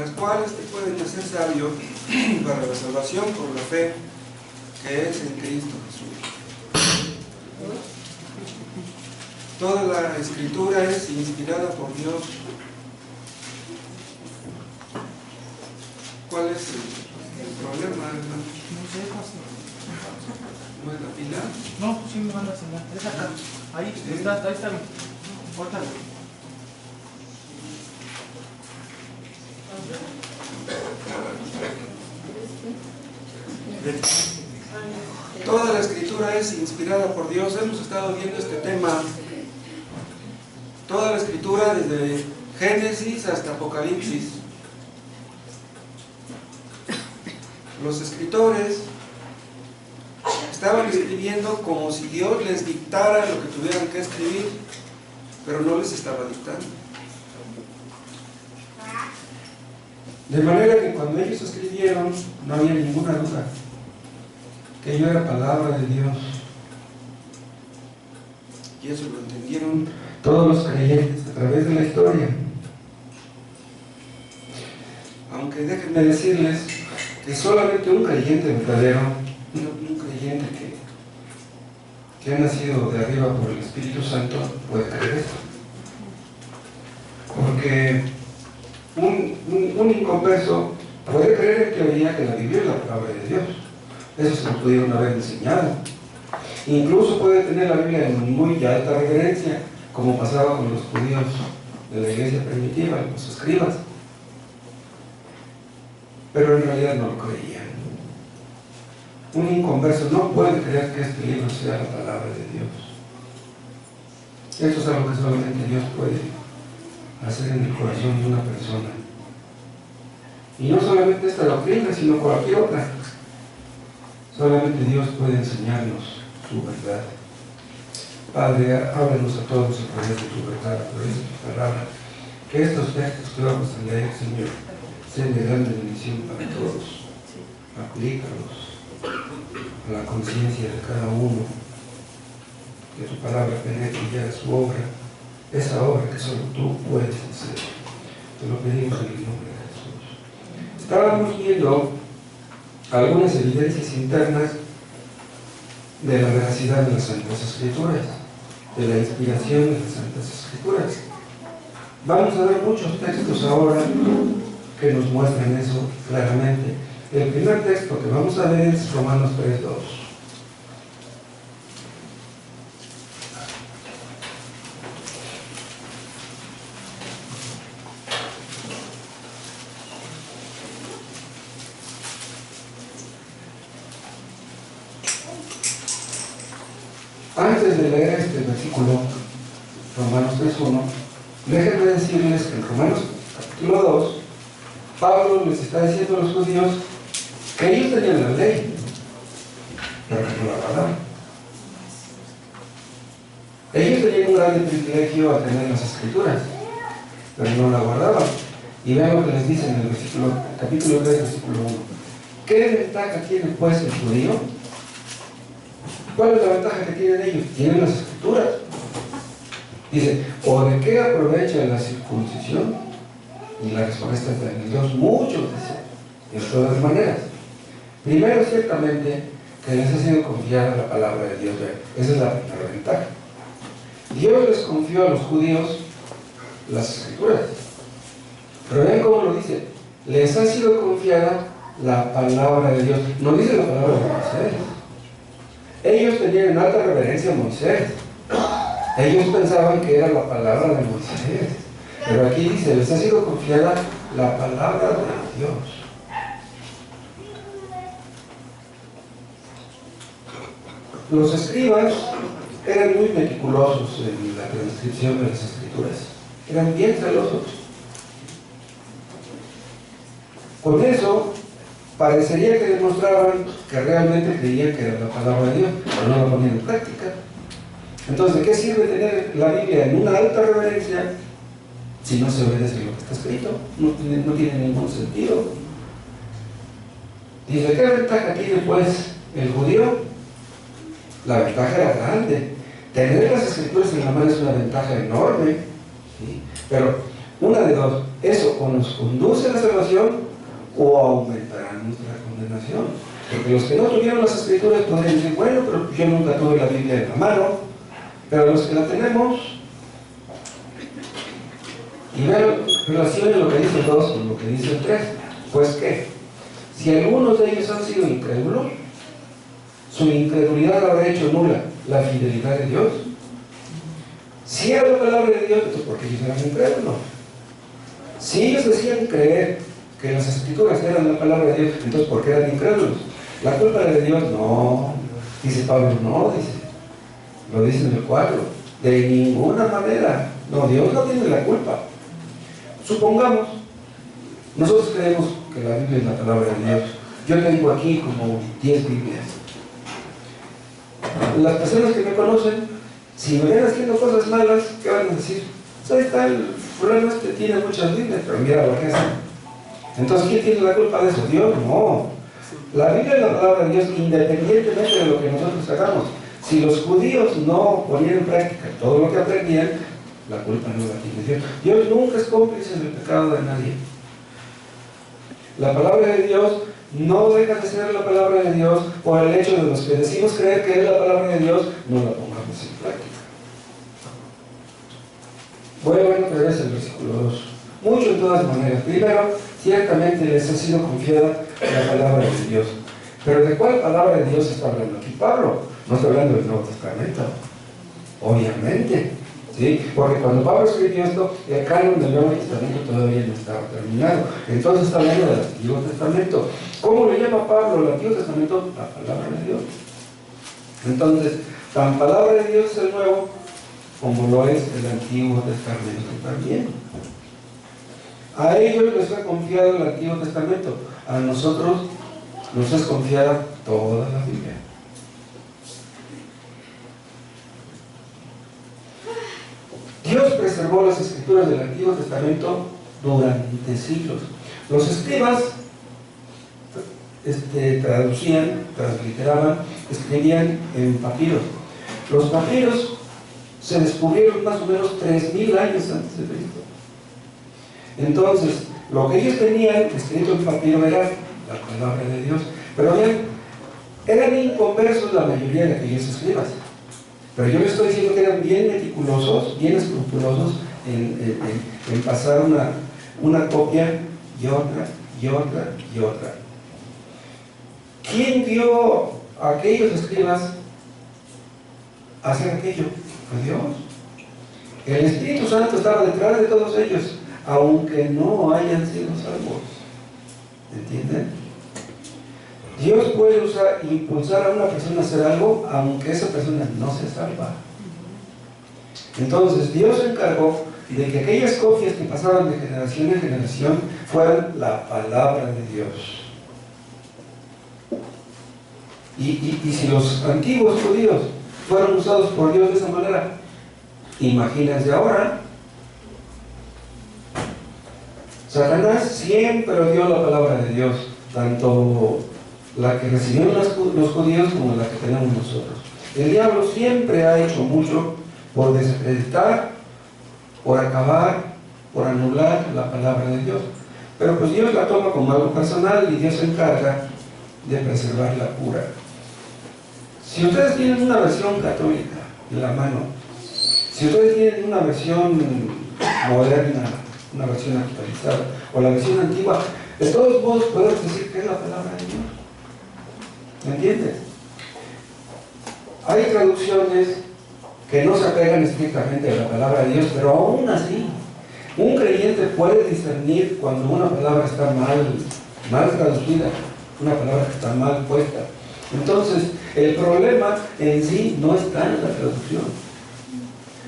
las cuales te pueden hacer sabio para la salvación por la fe que es en Cristo Jesús. Toda la Escritura es inspirada por Dios. ¿Cuál es el problema, hermano? No sé, pastor. ¿No es la pila? No, sí me van a cenar. Es acá. Ahí está, ahí está. Córtalo. Toda la Escritura es inspirada por Dios. Hemos estado viendo este tema. Toda la Escritura desde Génesis hasta Apocalipsis. Los escritores estaban escribiendo como si Dios les dictara lo que tuvieran que escribir, pero no les estaba dictando. De manera que cuando ellos escribieron, no había ninguna duda que ello era palabra de Dios. Y eso lo entendieron todos los creyentes a través de la historia. Aunque déjenme decirles que solamente un creyente verdadero, un creyente que ha nacido de arriba por el Espíritu Santo, puede creer esto. Porque un inconverso puede creer en teoría que la Biblia es la palabra de Dios. Eso se lo pudieron haber enseñado. Incluso puede tener la Biblia en muy alta reverencia, como pasaba con los judíos de la iglesia primitiva, los escribas. Pero en realidad no lo creían. Un inconverso no puede creer que este libro sea la palabra de Dios. Esto es algo que solamente Dios puede hacer en el corazón de una persona. Y no solamente esta doctrina, sino cualquier otra. Solamente Dios puede enseñarnos su verdad. Padre, háblanos a todos a través de tu verdad, a través de tu palabra. Que estos textos que vamos a leer, Señor, sean de grande bendición para todos. Aplícalos a la conciencia de cada uno. Que tu palabra penetre y haga su obra, esa obra que solo tú puedes hacer. Te lo pedimos en el nombre de Jesús. Estábamos viendo algunas evidencias internas de la veracidad de las Santas Escrituras, de la inspiración de las Santas Escrituras. Vamos a ver muchos textos ahora que nos muestran eso claramente. El primer texto que vamos a ver es Romanos 3:2. Antes de leer este versículo, Romanos 3:1, déjenme decirles que en Romanos capítulo 2, Pablo les está diciendo a los judíos que ellos tenían la ley, pero que no la guardaban. Ellos tenían un gran privilegio al tener las Escrituras, pero no la guardaban. Y vean lo que les dice en el capítulo 3, versículo 1. ¿Qué ventaja tiene pues el judío? ¿Cuál es la ventaja que tienen ellos? Tienen las Escrituras. Dice, ¿o de qué aprovecha la circuncisión? Y la respuesta está en Dios. Muchos dicen, de todas maneras. Primero, ciertamente, que les ha sido confiada la palabra de Dios. Esa es la primera ventaja. Dios les confió a los judíos las Escrituras. Pero vean cómo lo dice. Les ha sido confiada la palabra de Dios. No dice la palabra de Moisés. Ellos tenían en alta reverencia a Moisés. Ellos pensaban que era la palabra de Moisés. Pero aquí dice, les ha sido confiada la palabra de Dios. Los escribas eran muy meticulosos en la transcripción de las Escrituras. Eran bien celosos. Con eso, parecería que demostraban que realmente creían que era la palabra de Dios, pero no la ponían en práctica. Entonces, ¿de qué sirve tener la Biblia en una alta reverencia si no se obedece lo que está escrito? No tiene ningún sentido. Dice, ¿qué ventaja tiene pues el judío? La ventaja era grande. Tener las Escrituras en la mano es una ventaja enorme, ¿sí? Pero Una de dos, eso o nos conduce a la salvación o aumentará nuestra condenación. Porque los que no tuvieron las escrituras podrían decir, bueno, pero yo nunca tuve la Biblia en la mano, pero los que la tenemos, y vean, relacionen lo que dice el 2 con lo que dice el 3, pues ¿qué? Si algunos de ellos han sido incrédulos, su incredulidad habrá hecho nula la fidelidad de Dios. Si era la palabra de Dios, entonces ¿por qué ellos eran incrédulos? Si ellos decían creer que las escrituras eran la palabra de Dios, entonces ¿por qué eran incrédulos? ¿La culpa era de Dios? No. Dice Pablo, no, dice. Lo dice en el 4. De ninguna manera. No, Dios no tiene la culpa. Supongamos, nosotros creemos que la Biblia es la palabra de Dios. Yo tengo aquí como 10 Biblias. Las personas que me conocen, si me ven haciendo cosas malas, ¿qué van a decir? Pues ahí está el fulano este, tiene muchas Biblias, pero mira lo que hace. Entonces, ¿quién tiene la culpa de eso? Dios, no. La Biblia es la palabra de Dios independientemente de lo que nosotros hagamos. Si los judíos no ponían en práctica todo lo que aprendían, la culpa no la tiene Dios. Dios nunca es cómplice del pecado de nadie. La palabra de Dios no deja de ser la palabra de Dios por el hecho de los que decimos creer que es la palabra de Dios, no la pongamos en práctica. Voy a ver otra vez el versículo 2. Mucho en todas maneras. Primero, ciertamente les ha sido confiada la palabra de Dios. Pero ¿de cuál palabra de Dios está hablando aquí Pablo? No está hablando del Nuevo Testamento. Obviamente. ¿Sí? Porque cuando Pablo escribió esto, el canon del Nuevo Testamento todavía no estaba terminado. Entonces está hablando del Antiguo Testamento. ¿Cómo le llama Pablo el Antiguo Testamento? La palabra de Dios. Entonces, tan palabra de Dios es el Nuevo como lo es el Antiguo Testamento también. A ellos les fue confiado el Antiguo Testamento. A nosotros nos es confiada toda la Biblia. Dios preservó las escrituras del Antiguo Testamento durante siglos. Los escribas traducían, transliteraban, escribían en papiros. Los papiros se descubrieron más o menos 3000 años antes de Cristo. Entonces, lo que ellos tenían escrito en papiro era la palabra de Dios. Pero bien, eran inconversos la mayoría de aquellos escribas. Pero yo les estoy diciendo que eran bien meticulosos, bien escrupulosos en pasar una copia y otra, y otra, y otra. ¿Quién dio a aquellos escribas a hacer aquello? Fue Dios. El Espíritu Santo estaba detrás de todos ellos, aunque no hayan sido salvos. ¿Entienden? Dios puede impulsar a una persona a hacer algo, aunque esa persona no se salva. Entonces, Dios se encargó de que aquellas copias que pasaban de generación en generación fueran la palabra de Dios. Y si los antiguos judíos fueron usados por Dios de esa manera, imagínense ahora. Satanás siempre dio la palabra de Dios, tanto la que recibieron los judíos como la que tenemos nosotros. El diablo siempre ha hecho mucho por desacreditar, por acabar, por anular la palabra de Dios. Pero pues Dios la toma como algo personal y Dios se encarga de preservarla pura. Si ustedes tienen una versión católica en la mano, si ustedes tienen una versión moderna, una versión actualizada, o la versión antigua, de todos modos podemos decir que es la palabra de Dios. ¿Me entiendes? Hay traducciones que no se apegan estrictamente a la palabra de Dios, pero aún así, un creyente puede discernir cuando una palabra está mal traducida, una palabra que está mal puesta. Entonces, el problema en sí no está en la traducción.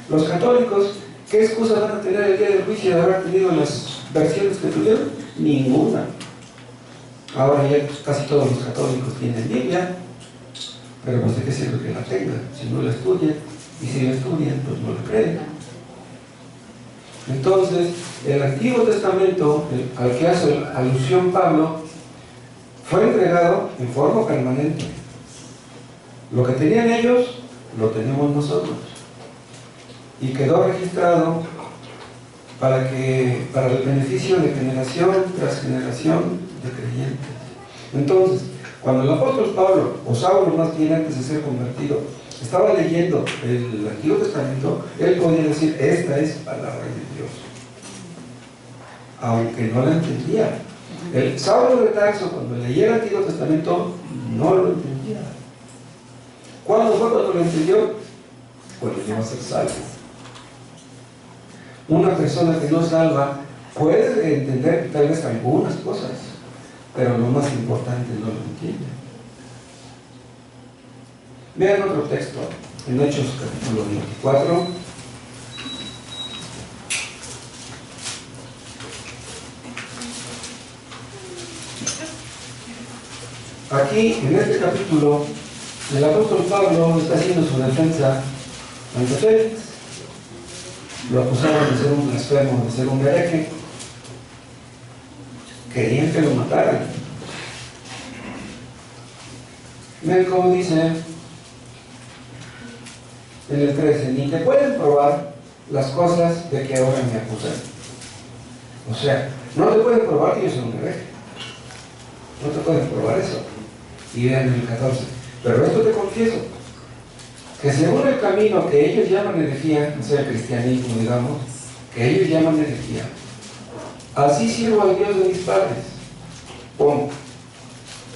Los católicos, ¿qué excusa van a tener el día del juicio de haber tenido las versiones que tuvieron? Ninguna. Ahora ya casi todos los católicos tienen Biblia, pero pues de qué sirve que la tengan si no la estudian, y si la estudian pues no la creen. Entonces el Antiguo Testamento al que hace alusión Pablo fue entregado en forma permanente. Lo que tenían ellos lo tenemos nosotros, y quedó registrado para el beneficio de generación tras generación de creyentes. Entonces, cuando el apóstol Pablo, o Saulo más bien antes de ser convertido, estaba leyendo el Antiguo Testamento, él podía decir, esta es palabra de Dios, aunque no la entendía. El Saulo de Tarso, cuando leía el Antiguo Testamento, no lo entendía. ¿Cuándo fue cuando lo entendió? Cuando llegó a ser salvo. Una persona que no salva puede entender tal vez algunas cosas, pero lo más importante no lo entiende. Vean otro texto, en Hechos capítulo 24. Aquí, en este capítulo, el apóstol Pablo está haciendo su defensa ante Félix. Lo acusaban de ser un blasfemo, de ser un hereje. Querían que lo mataran. Ven cómo dice en el 13, ni te pueden probar las cosas de que ahora me acusan. O sea, no te pueden probar que yo soy un hereje. No te pueden probar eso. Y vean en el 14, pero esto te confieso, que según el camino que ellos llaman herejía, o sea, el cristianismo, digamos, que ellos llaman herejía, así sirvo al Dios de mis padres.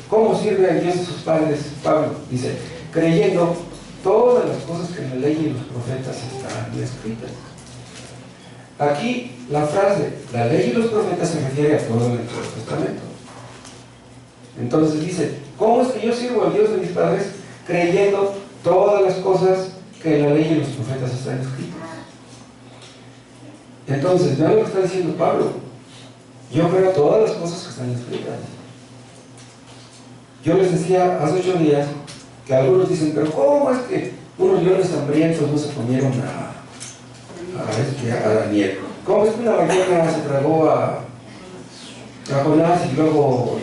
¿Cómo sirve al Dios de sus padres Pablo? Dice, creyendo todas las cosas que en la ley y los profetas están escritas. Aquí la frase, la ley y los profetas, se refiere a todo el Antiguo Testamento. Entonces dice, ¿cómo es que yo sirvo al Dios de mis padres? Creyendo todas las cosas que en la ley y los profetas están escritas. Entonces, vean lo que está diciendo Pablo. Yo creo todas las cosas que están escritas. Yo les decía hace 8 días que algunos dicen, pero ¿cómo es que unos leones hambrientos no se comieron a Daniel? ¿Cómo es que una ballena se tragó a Jonás y luego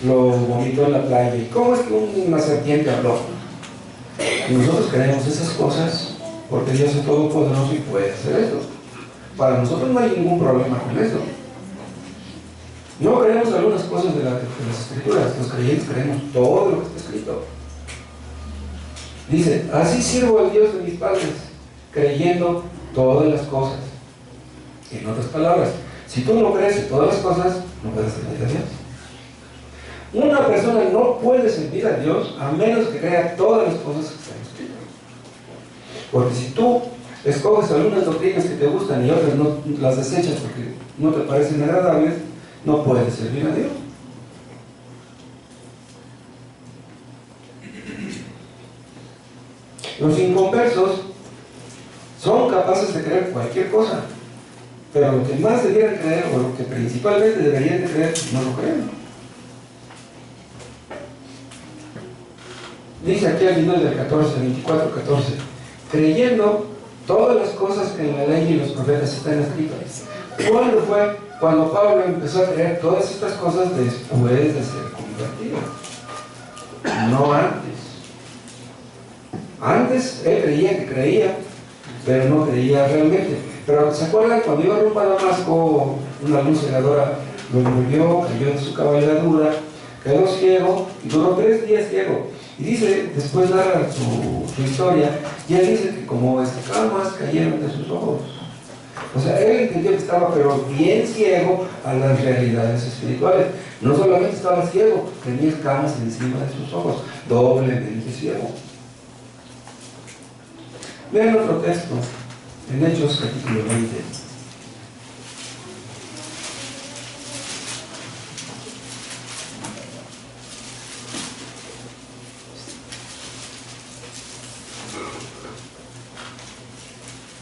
lo vomitó en la playa? ¿Y cómo es que una serpiente habló? Y nosotros creemos esas cosas porque Dios es todopoderoso y puede hacer eso. Para nosotros no hay ningún problema con eso. No creemos algunas cosas de las escrituras, los creyentes creemos todo lo que está escrito. Dice, así sirvo al Dios de mis padres, creyendo todas las cosas. En otras palabras, si tú no crees en todas las cosas, no puedes servir a Dios. Una persona no puede servir a Dios a menos que crea todas las cosas que están escritas. Porque si tú escoges algunas doctrinas que te gustan y otras no las desechas porque no te parecen agradables, no puedes servir a Dios. Los inconversos son capaces de creer cualquier cosa, pero lo que más debieran creer, o lo que principalmente deberían de creer, no lo creen. Dice aquí al final del 24, 14, creyendo todas las cosas que en la ley y los profetas están escritas. ¿Cuándo fue? Cuando Pablo empezó a creer todas estas cosas después de ser convertido, no antes. Antes él creía que creía, pero no creía realmente. Pero ¿se acuerdan cuando iba rumbo a Damasco, una luz cegadora lo envolvió, cayó de su cabalgadura, quedó ciego y duró 3 días ciego? Y dice, después narra su historia, y él dice que como escamas cayeron de sus ojos. O sea, él entendió que estaba pero bien ciego a las realidades espirituales. No solamente estaba ciego, tenía escamas encima de sus ojos, doblemente ciego. Vean otro texto, en Hechos capítulo 20.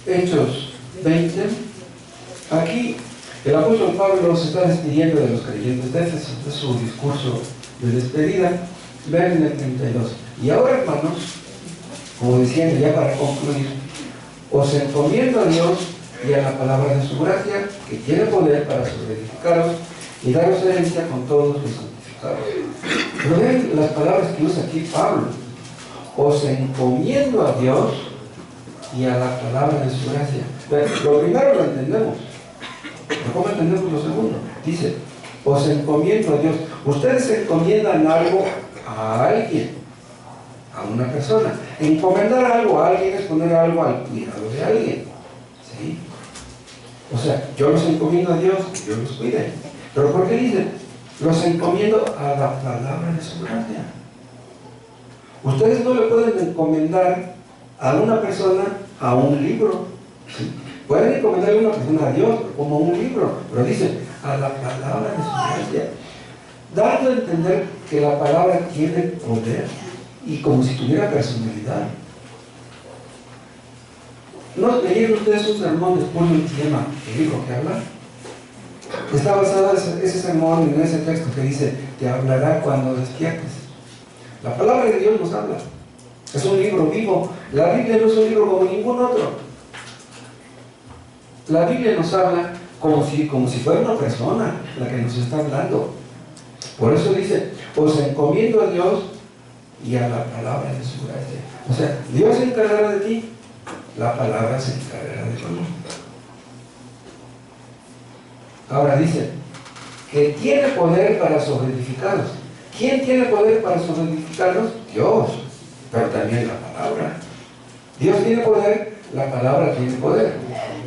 Hechos 20. Aquí el apóstol Pablo se está despidiendo de los creyentes de Éfeso, de su discurso de despedida. Vean en el 32. Y ahora, hermanos, como diciendo ya para concluir, os encomiendo a Dios y a la palabra de su gracia, que tiene poder para sobreedificaros y daros herencia con todos los santificados. Pero vean las palabras que usa aquí Pablo. Os encomiendo a Dios y a la palabra de su gracia. Lo primero lo entendemos. Pero ¿cómo entendemos lo segundo? Dice, os encomiendo a Dios. Ustedes encomiendan algo a alguien, a una persona. Encomendar algo a alguien es poner algo al cuidado de alguien. ¿Sí? O sea, yo los encomiendo a Dios, que Dios los cuide. Pero ¿por qué dice? Los encomiendo a la palabra de su gracia. Ustedes no le pueden encomendar a una persona a un libro. ¿Sí? Pueden encomendarle a una persona a Dios como un libro, pero dice a la palabra de su gracia, dando a entender que la palabra tiene poder y como si tuviera personalidad. ¿No leyeron ustedes un sermón de Spurgeon que se llama El libro que habla? Está basado ese sermón en ese texto que dice, te hablará cuando despiertes. La palabra de Dios nos habla. Es un libro vivo. La Biblia no es un libro como ningún otro. La Biblia nos habla como si fuera una persona la que nos está hablando. Por eso dice, os encomiendo a Dios y a la palabra de su gracia. O sea, Dios se encargará de ti, la palabra se encargará de ti. Ahora dice, que tiene poder para sobreedificarlos. ¿Quién tiene poder para sobreedificarlos? Dios, pero también la palabra. Dios tiene poder, la palabra tiene poder.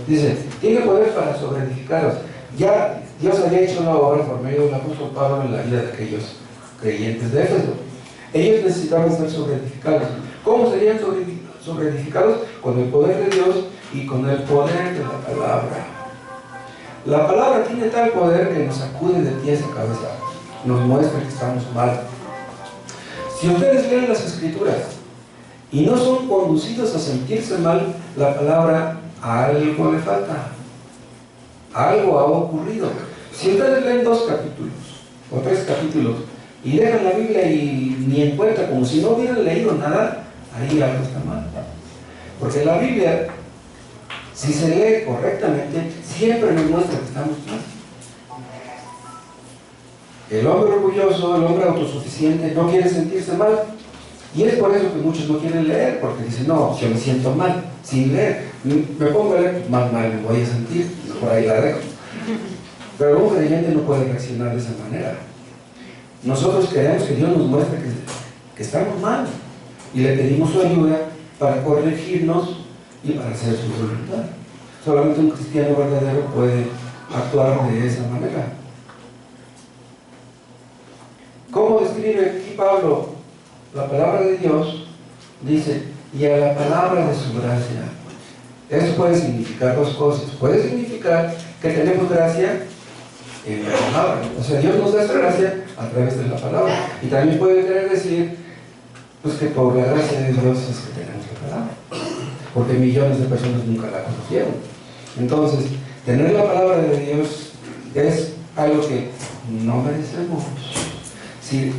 Dice, tiene poder para sobreedificarlos. Ya Dios había hecho una obra por medio del apóstol Pablo en la vida de aquellos creyentes de Éfeso. Ellos necesitaban ser sobreedificados. ¿Cómo serían sobreedificados? Con el poder de Dios y con el poder de la palabra. La palabra tiene tal poder que nos sacude de pies a cabeza, nos muestra que estamos mal. Si ustedes leen las Escrituras y no son conducidos a sentirse mal, la palabra a algo le falta. Algo ha ocurrido. Si ustedes leen 2 capítulos o 3 capítulos y dejan la Biblia y ni en cuenta, como si no hubieran leído nada, ahí algo está mal. Porque la Biblia, si se lee correctamente, siempre nos muestra que estamos mal. El hombre orgulloso, el hombre autosuficiente, no quiere sentirse mal. Y es por eso que muchos no quieren leer, porque dicen, no, yo me siento mal, sin leer. Me pongo a leer, más mal me voy a sentir, por ahí la dejo. Pero un creyente no puede reaccionar de esa manera. Nosotros queremos que Dios nos muestre que estamos mal. Y le pedimos su ayuda para corregirnos y para hacer su voluntad. Solamente un cristiano verdadero puede actuar de esa manera. ¿Cómo describe aquí Pablo la palabra de Dios? Dice, y a la palabra de su gracia. Eso puede significar 2 cosas. Puede significar que tenemos gracia en la palabra. O sea, Dios nos da esa gracia a través de la palabra. Y también puede querer decir, pues que por la gracia de Dios es que tenemos la palabra. Porque millones de personas nunca la conocieron. Entonces, tener la palabra de Dios es algo que no merecemos. Si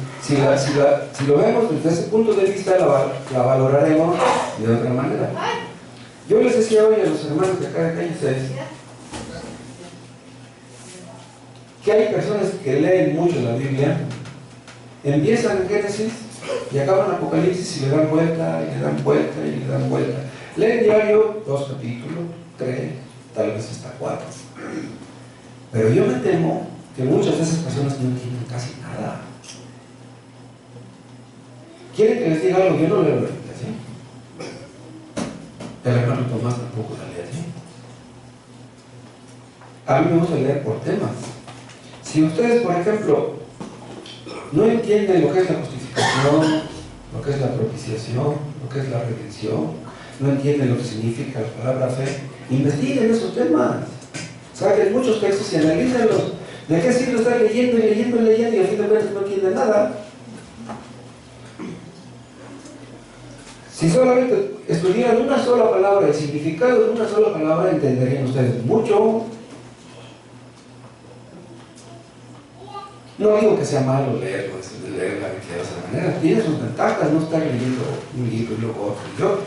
lo vemos desde ese punto de vista, la valoraremos de otra manera. Yo les decía hoy a los hermanos de acá de calle 6 que hay personas que leen mucho la Biblia, empiezan en Génesis y acaban en Apocalipsis y le dan vuelta, y le dan vuelta, y le dan vuelta. Leen diario 2 capítulos, 3, tal vez hasta 4. Pero yo me temo que muchas de esas personas no entienden casi nada. ¿Quieren que les diga algo? Yo no leo la Biblia así. El hermano Tomás tampoco la lee así. A mí me gusta leer por temas. Si ustedes, por ejemplo, no entienden lo que es la justificación, lo que es la propiciación, lo que es la redención, no entienden lo que significa la palabra fe, investiguen esos temas. Saquen muchos textos y analícenlos. ¿De qué sirve estar leyendo y leyendo y leyendo y a fin de cuentas no entienden nada? Si solamente estudiaran una sola palabra, el significado de una sola palabra, entenderían ustedes mucho. No digo que sea malo leer la Biblia de esa manera, tiene sus ventajas, no estar leyendo un libro y luego otro y otro.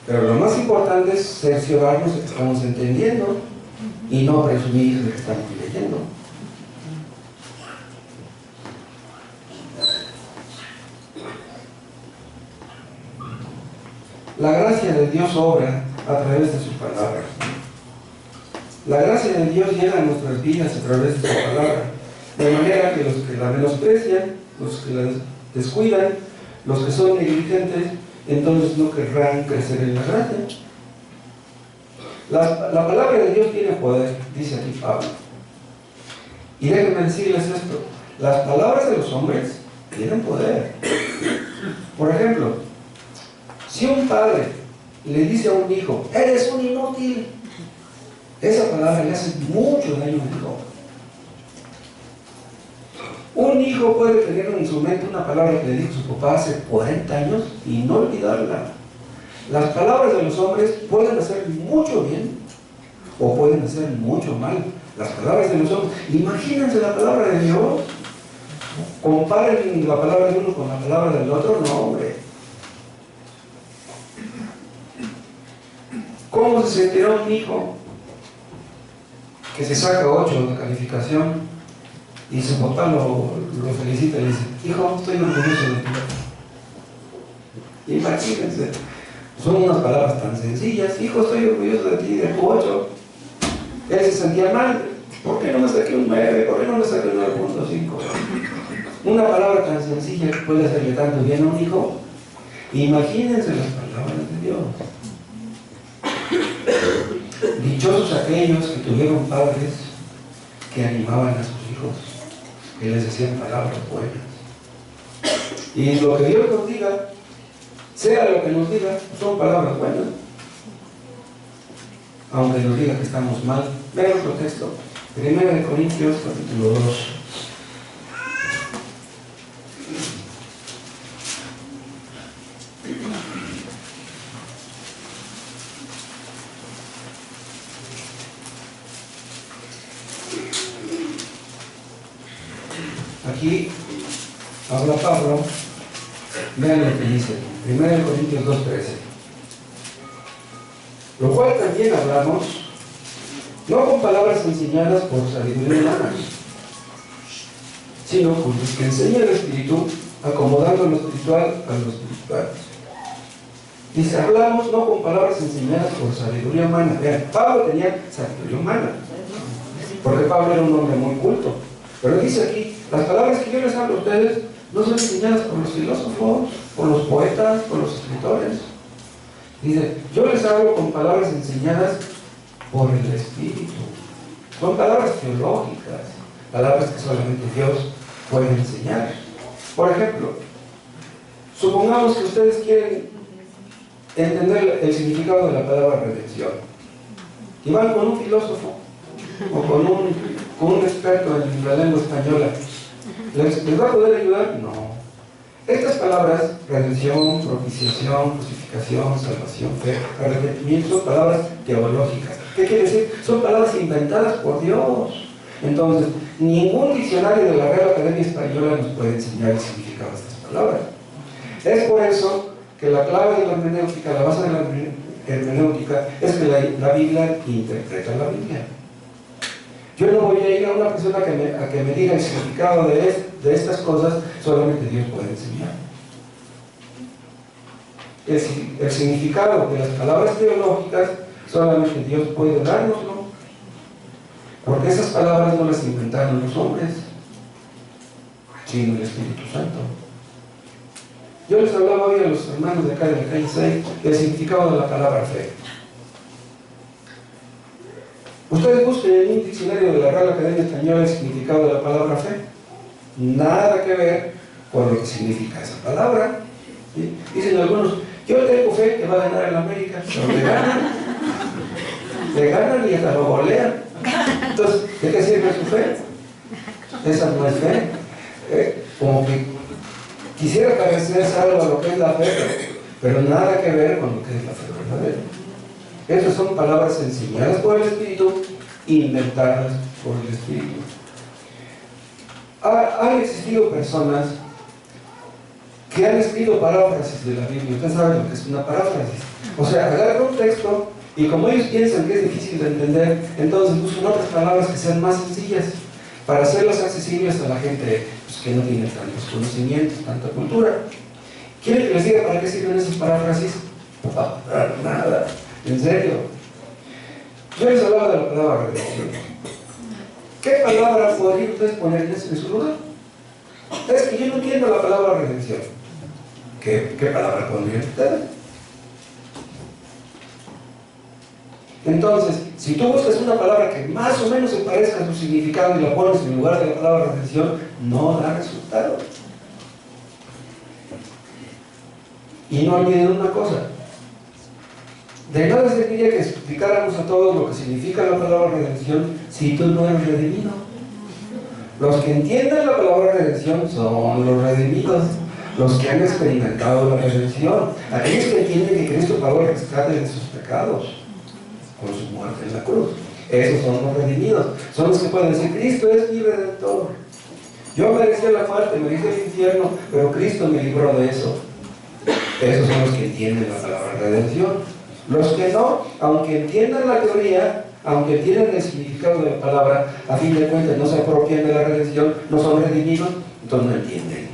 Pero lo más importante es cerciorarnos de que estamos entendiendo y no presumir de que estamos leyendo. La gracia de Dios obra a través de su palabra. La gracia de Dios llega a nuestras vidas a través de su palabra, de manera que los que la menosprecian, los que la descuidan, los que son negligentes, entonces no querrán crecer en la gracia. La palabra de Dios tiene poder, dice aquí Pablo. Y déjenme decirles esto, las palabras de los hombres tienen poder. Por ejemplo, si un padre le dice a un hijo, eres un inútil, esa palabra le hace mucho daño al hijo. Un hijo puede tener en su mente una palabra que le dijo su papá hace 40 años y no olvidarla. Las palabras de los hombres pueden hacer mucho bien o pueden hacer mucho mal. Las palabras de los hombres, imagínense la palabra de Dios. Comparen la palabra de uno con la palabra del otro, no, hombre. ¿Cómo se sentirá un hijo que se saca 8 de calificación y su papá lo felicita y le dice, hijo, estoy orgulloso de ti? Imagínense, son unas palabras tan sencillas, hijo, estoy orgulloso de ti, de tu 8. Él se sentía mal, ¿por qué no me saqué un 9? ¿Por qué no me saqué un 9.5? Una palabra tan sencilla que puede hacerle tanto bien a un hijo. Imagínense las palabras de Dios. Dichosos aquellos que tuvieron padres que animaban a sus hijos, que les decían palabras buenas. Y lo que Dios nos diga, sea lo que nos diga, son palabras buenas. Aunque nos diga que estamos mal. Vean otro texto, 1 Corintios capítulo 2. Aquí habla Pablo, vean lo que dice, 1 Corintios 2:13. Lo cual también hablamos, no con palabras enseñadas por sabiduría humana, sino con los que enseña el Espíritu, acomodando lo espiritual a lo espiritual. Dice, hablamos no con palabras enseñadas por sabiduría humana. Vean, Pablo tenía sabiduría humana, porque Pablo era un hombre muy culto. Pero dice aquí, las palabras que yo les hablo a ustedes no son enseñadas por los filósofos, por los poetas, por los escritores. Dice, yo les hablo con palabras enseñadas por el Espíritu. Son palabras teológicas, palabras que solamente Dios puede enseñar. Por ejemplo, supongamos que ustedes quieren entender el significado de la palabra redención. Y van con un filósofo o con un experto en la lengua española. ¿Les va a poder ayudar? No. Estas palabras, redención, propiciación, justificación, salvación, fe, arrepentimiento, son palabras teológicas. ¿Qué quiere decir? Son palabras inventadas por Dios. Entonces, ningún diccionario de la Real Academia Española nos puede enseñar el significado de estas palabras. Es por eso que la clave de la hermenéutica, la base de la hermenéutica, es que la Biblia interpreta la Biblia. Yo no voy a ir a una persona a que me diga el significado de estas cosas, solamente Dios puede enseñar. El significado de las palabras teológicas, solamente Dios puede dárnoslo, porque esas palabras no las inventaron los hombres, sino el Espíritu Santo. Yo les hablaba hoy a los hermanos de acá de la calle 6 del significado de la palabra fe. Ustedes busquen en un diccionario de la Real Academia Española el significado de la palabra fe. Nada que ver con lo que significa esa palabra. ¿Sí? Dicen algunos, yo tengo fe que va a ganar el América, pero le ganan y hasta lo golean. Entonces, ¿de qué sirve su fe? Esa no es fe. Como que quisiera parecerse algo a lo que es la fe, pero nada que ver con lo que es la fe verdadera. Estas son palabras enseñadas por el Espíritu, inventadas por el Espíritu. Han existido personas que han escrito paráfrasis de la Biblia. Ustedes saben lo que es una paráfrasis. O sea, agarran un texto y como ellos piensan que es difícil de entender, entonces buscan otras palabras que sean más sencillas para hacerlas accesibles a la gente pues, que no tiene tantos conocimientos, tanta cultura. ¿Quieren que les diga para qué sirven esas paráfrasis? Para nada. En serio. Yo les hablaba de la palabra redención. ¿Qué palabra podrían ustedes poner en su lugar? Es que yo no entiendo la palabra redención. ¿Qué palabra pondrían ustedes? Entonces, si tú buscas una palabra que más o menos se parezca a su significado y la pones en lugar de la palabra redención, no da resultado. Y no olviden una cosa: de nada serviría que explicáramos a todos lo que significa la palabra redención si tú no eres redimido. Los que entienden la palabra redención son los redimidos, los que han experimentado la redención, aquellos que entienden que Cristo pagó el rescate de sus pecados con su muerte en la cruz. Esos son los redimidos, son los que pueden decir: Cristo es mi redentor. Yo merecía la muerte, merecía el infierno, pero Cristo me libró de eso. Esos son los que entienden la palabra redención. Los que no, aunque entiendan la teoría, aunque entiendan el significado de la palabra, a fin de cuentas no se apropian de la redención, no son redimidos, entonces no entienden.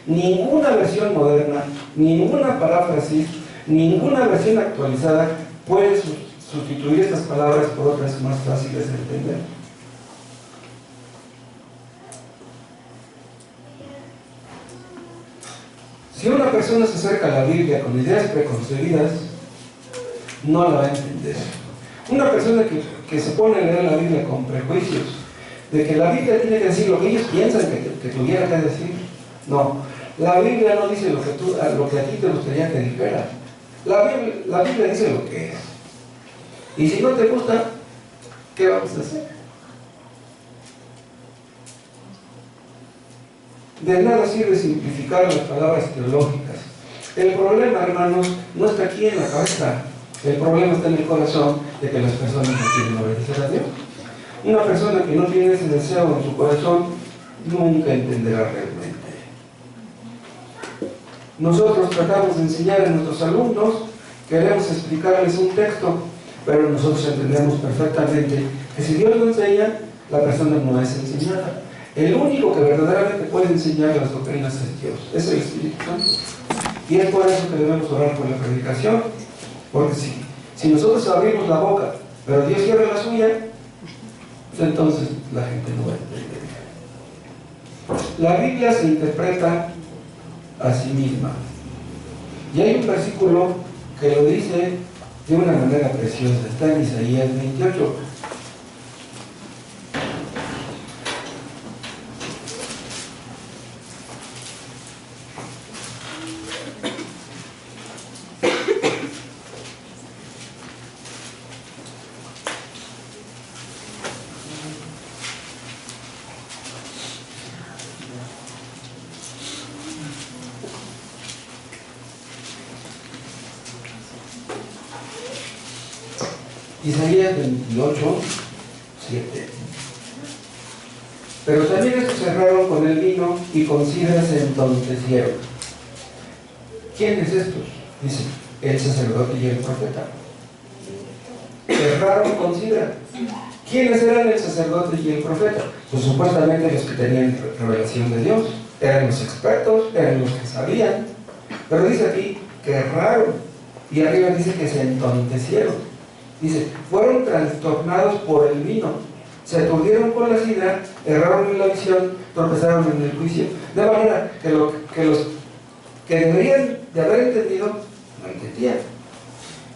Ninguna versión moderna, ninguna paráfrasis, ninguna versión actualizada puede sustituir estas palabras por otras más fáciles de entender. Si una persona se acerca a la Biblia con ideas preconcebidas, no la va a entender. Una persona que se pone a leer la Biblia con prejuicios, de que la Biblia tiene que decir lo que ellos piensan que tuviera que decir. No, la Biblia no dice lo que a ti te gustaría que dijera. La Biblia dice lo que es. Y si no te gusta, ¿qué vamos a hacer? De nada sirve simplificar las palabras teológicas. El problema, hermanos, no está aquí en la cabeza. El problema está en el corazón de que las personas no quieren obedecer a Dios. Una persona que no tiene ese deseo en su corazón nunca entenderá realmente. Nosotros tratamos de enseñar a nuestros alumnos, queremos explicarles un texto, pero nosotros entendemos perfectamente que si Dios lo enseña, la persona no es enseñada. El único que verdaderamente puede enseñar las doctrinas es Dios, es el Espíritu Santo. Y es por eso que debemos orar por la predicación, porque si nosotros abrimos la boca, pero Dios cierra la suya, pues entonces la gente no va a entender. La Biblia se interpreta a sí misma. Y hay un versículo que lo dice de una manera preciosa, está en Isaías 28. Isaías 28, 7. Pero también estos se erraron con el vino y con sidra se entontecieron. ¿Quiénes estos? Dice, el sacerdote y el profeta. Erraron con sidra. ¿Quiénes eran el sacerdote y el profeta? Pues supuestamente los que tenían revelación de Dios. Eran los expertos, eran los que sabían. Pero dice aquí que erraron. Y arriba dice que se entontecieron. Dice, fueron trastornados por el vino, se aturdieron con la sidra, erraron en la visión, tropezaron en el juicio. De manera que los que deberían de haber entendido, no entendían.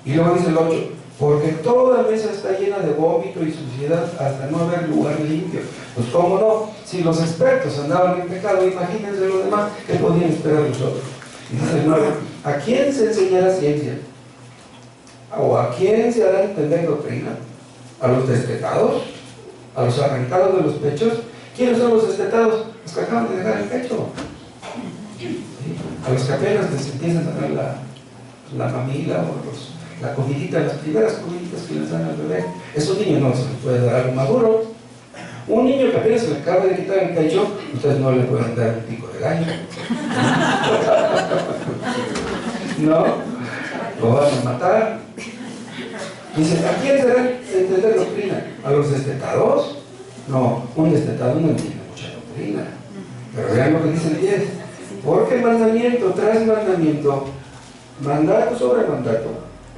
Y luego dice el 8, porque toda mesa está llena de vómito y suciedad hasta no haber lugar limpio. Pues cómo no, si los expertos andaban en pecado, imagínense los demás, ¿qué podían esperar los otros? Y dice el 9, ¿a quién se enseñará ciencia? ¿O a quién se hará entender doctrina? ¿A los destetados? ¿A los arrancados de los pechos? ¿Quiénes son los destetados? Los que acaban de dejar el pecho. ¿Sí? A los que apenas les empiezan a dar la mamila o la comidita, las primeras comiditas que les dan al bebé. Esos niños no se les puede dar algo maduro. Un niño que apenas se le acaba de quitar el pecho, ustedes no le pueden dar un pico de gallo. ¿No? Lo van a matar. Dice, ¿a quién será entender doctrina? ¿A los destetados? No, un destetado no entiende mucha doctrina. Pero vean lo que dice el 10. Porque mandamiento tras mandamiento, mandato sobre mandato,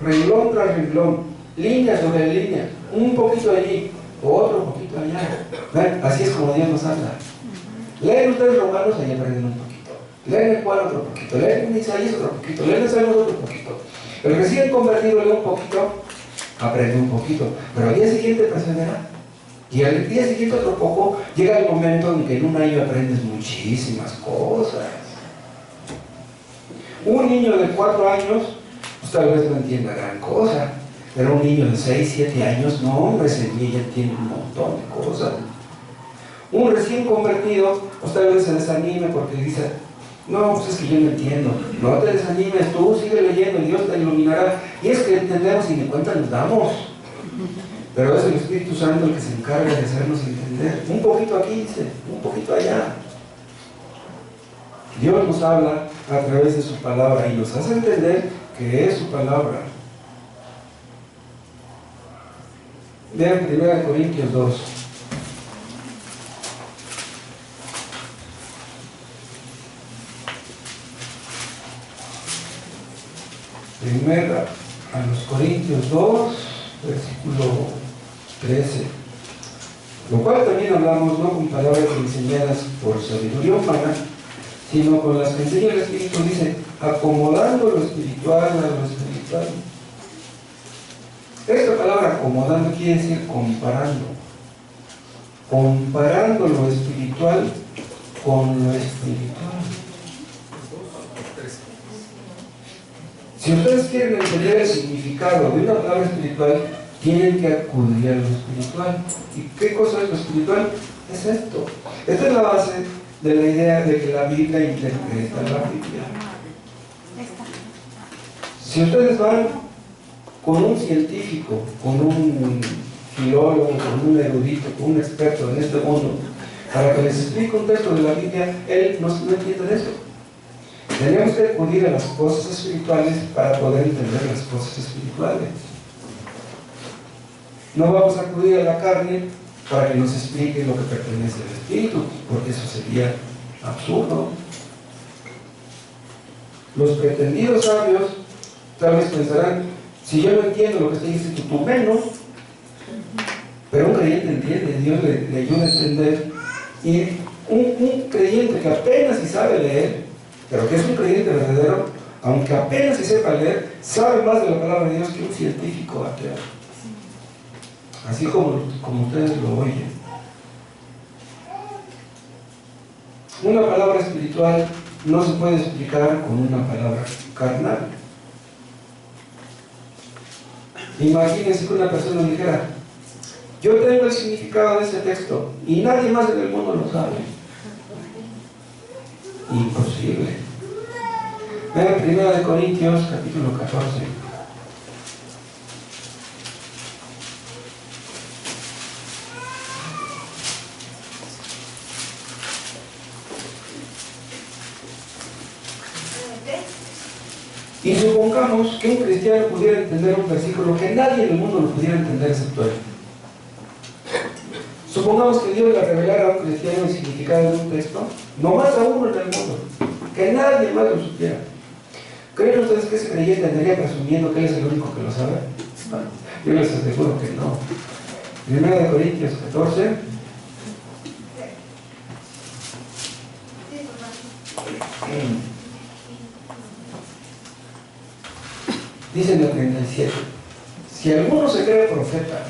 renglón tras renglón, línea sobre línea, un poquito allí, otro poquito allá. ¿Ven? Así es como Dios nos habla. Leen ustedes Romanos, ahí aprenden un poquito. Leen el Juan otro poquito. Leen Isaías otro poquito. Leen Salmos otro poquito. El recién convertido lee un poquito, aprende un poquito. Pero al día siguiente persevera. Y al día siguiente otro poco, llega el momento en que en un año aprendes muchísimas cosas. Un niño de 4 años, pues tal vez no entienda gran cosa, pero un niño de 6, 7 años, no, hombre, ese niño ya entiende un montón de cosas. Un recién convertido, pues tal vez se desanime porque dice, no, pues es que yo no entiendo. No te desanimes, tú sigue leyendo y Dios te iluminará. Y es que entendemos y ni cuenta nos damos. Pero es el Espíritu Santo el que se encarga de hacernos entender. Un poquito aquí, dice, un poquito allá. Dios nos habla a través de su palabra y nos hace entender que es su palabra. Vean 1 Corintios 2. Primera a los Corintios 2, versículo 13. Lo cual también hablamos no con palabras enseñadas por sabiduría humana, sino con las que enseña el Espíritu, dice, acomodando lo espiritual a lo espiritual. Esta palabra acomodando quiere decir comparando. Comparando lo espiritual con lo espiritual. Si ustedes quieren entender el significado de una palabra espiritual, tienen que acudir a lo espiritual. ¿Y qué cosa es lo espiritual? Es esto. Esta es la base de la idea de que la Biblia interpreta la Biblia. Si ustedes van con un científico, con un filólogo, con un erudito, con un experto en este mundo, para que les explique un texto de la Biblia, él no entiende de eso. Tenemos que acudir a las cosas espirituales para poder entender las cosas espirituales. No vamos a acudir a la carne para que nos explique lo que pertenece al Espíritu, porque eso sería absurdo. Los pretendidos sabios tal vez pensarán, si yo no entiendo lo que está diciendo, tú menos. Pero un creyente entiende, Dios le ayuda a entender. Y un creyente que apenas si sabe leer, pero que es un creyente verdadero, aunque apenas si sepa leer, sabe más de la palabra de Dios que un científico ateo. Así como ustedes lo oyen. Una palabra espiritual no se puede explicar con una palabra carnal. Imagínense que una persona dijera, yo tengo el significado de ese texto y nadie más en el mundo lo sabe. Imposible. Vean 1 Corintios capítulo 14. Y supongamos que un cristiano pudiera entender un versículo que nadie en el mundo lo pudiera entender excepto él. Supongamos que Dios le revelara a un cristiano el significado de un texto, no más a uno en el mundo, que nadie más lo supiera. ¿Creen ustedes que ese creyente andaría presumiendo que él es el único que lo sabe? Yo les aseguro que no. 1 Corintios 14. Dice en el 37, si alguno se cree profeta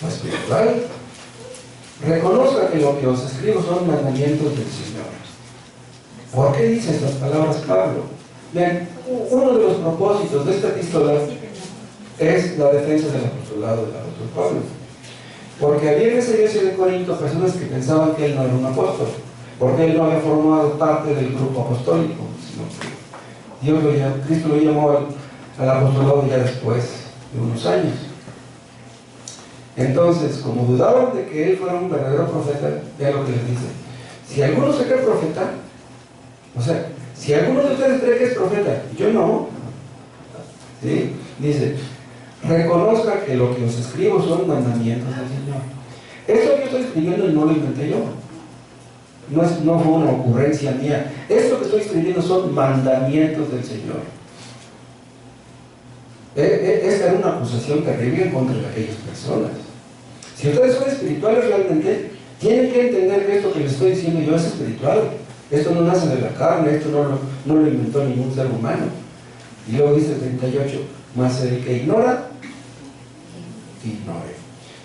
o espiritual, reconozca que lo que os escribo son mandamientos del Señor. ¿Por qué dice estas palabras Pablo? Bien, uno de los propósitos de esta epístola es la defensa del apostolado del apóstol Pablo. Porque había en esa iglesia de Corinto personas que pensaban que él no era un apóstol, porque él no había formado parte del grupo apostólico, sino que Cristo lo llamó al apostolado ya después de unos años. Entonces, como dudaban de que él fuera un verdadero profeta, vean lo que les dice. Si alguno se cree profeta, o sea, si alguno de ustedes cree que es profeta, yo no, ¿sí? Dice, reconozca que lo que os escribo son mandamientos del Señor. Esto que yo estoy escribiendo no lo inventé yo. No fue una ocurrencia mía. Esto que estoy escribiendo son mandamientos del Señor. Esta era una acusación terrible en contra de aquellas personas. Si ustedes son espirituales realmente, tienen que entender que esto que les estoy diciendo yo es espiritual. Esto no nace de la carne, esto no lo inventó ningún ser humano. Y luego dice el 38, más el que ignora, ignore.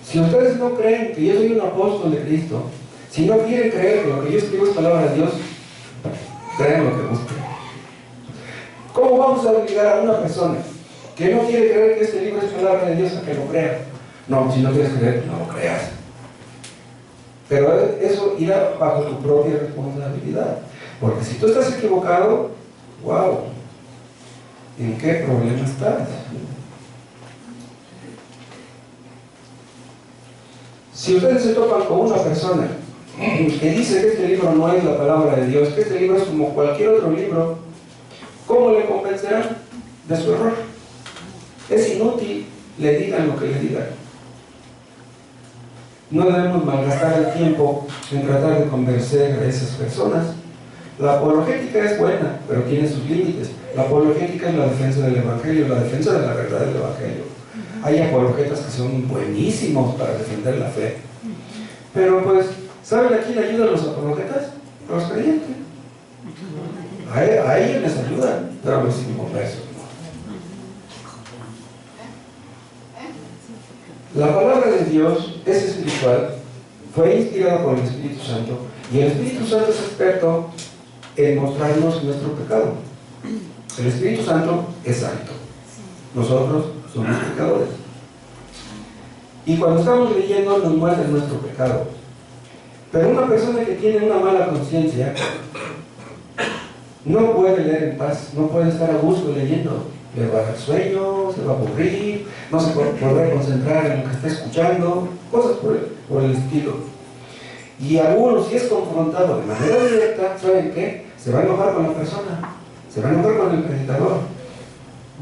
Si ustedes no creen que yo soy un apóstol de Cristo, si no quieren creer que lo que yo escribo es palabra de Dios, crean lo que busquen. ¿Cómo vamos a obligar a una persona que no quiere creer que este libro es palabra de Dios a que lo crea? No, si no quieres creer, no lo creas. Pero eso irá bajo tu propia responsabilidad. Porque si tú estás equivocado, wow, ¿en qué problema estás? Si ustedes se topan con una persona que dice que este libro no es la palabra de Dios, que este libro es como cualquier otro libro, ¿cómo le convencerán de su error? Es inútil, le digan lo que le digan. No debemos malgastar el tiempo en tratar de convencer a esas personas. La apologética es buena, pero tiene sus límites. La apologética es la defensa del Evangelio, la defensa de la verdad del Evangelio. Hay apologetas que son buenísimos para defender la fe. Pero pues, ¿saben a quién ayudan los apologetas? A los creyentes. A ellos les ayudan, pero a los inconversos no. La palabra de Dios es espiritual, fue inspirada por el Espíritu Santo, y el Espíritu Santo es experto en mostrarnos nuestro pecado. El Espíritu Santo es santo. Nosotros somos pecadores. Y cuando estamos leyendo nos muestra nuestro pecado. Pero una persona que tiene una mala conciencia no puede leer en paz, no puede estar a gusto leyendo. Le va a dar sueño, se va a aburrir, no se podrá concentrar en lo que está escuchando, cosas por el estilo. Y algunos, si es confrontado de manera directa, ¿saben qué? Se va a enojar con la persona, se va a enojar con el predicador,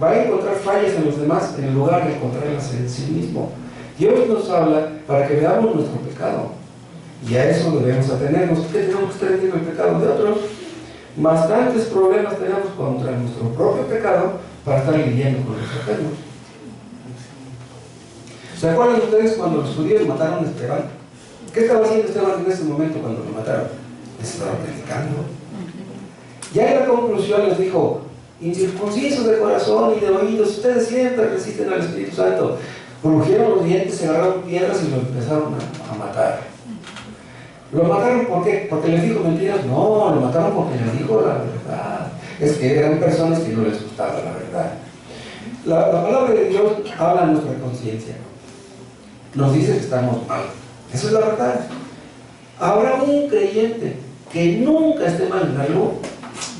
va a encontrar fallas en los demás en lugar de encontrarlas en sí mismo. Dios nos habla para que veamos nuestro pecado, y a eso debemos atenernos. ¿Qué tenemos que estar viendo el pecado de otros? Bastantes problemas tenemos contra nuestro propio pecado para estar lidiando con los enfermos. ¿Se acuerdan ustedes cuando los judíos mataron a Esteban? ¿Qué estaba haciendo Esteban en ese momento cuando lo mataron? Estaba predicando. Ya en la conclusión les dijo: incircuncisos de corazón y de oídos, ustedes siempre resisten al Espíritu Santo. Crujieron los dientes, se agarraron piedras y lo empezaron a matar. ¿Lo mataron por qué? ¿Porque les dijo mentiras? No, lo mataron porque les dijo la verdad. Es que eran personas que no les gustaba la verdad. La palabra de Dios habla en nuestra conciencia. Nos dice que estamos mal. Eso es la verdad. ¿Habrá un creyente que nunca esté mal en algo?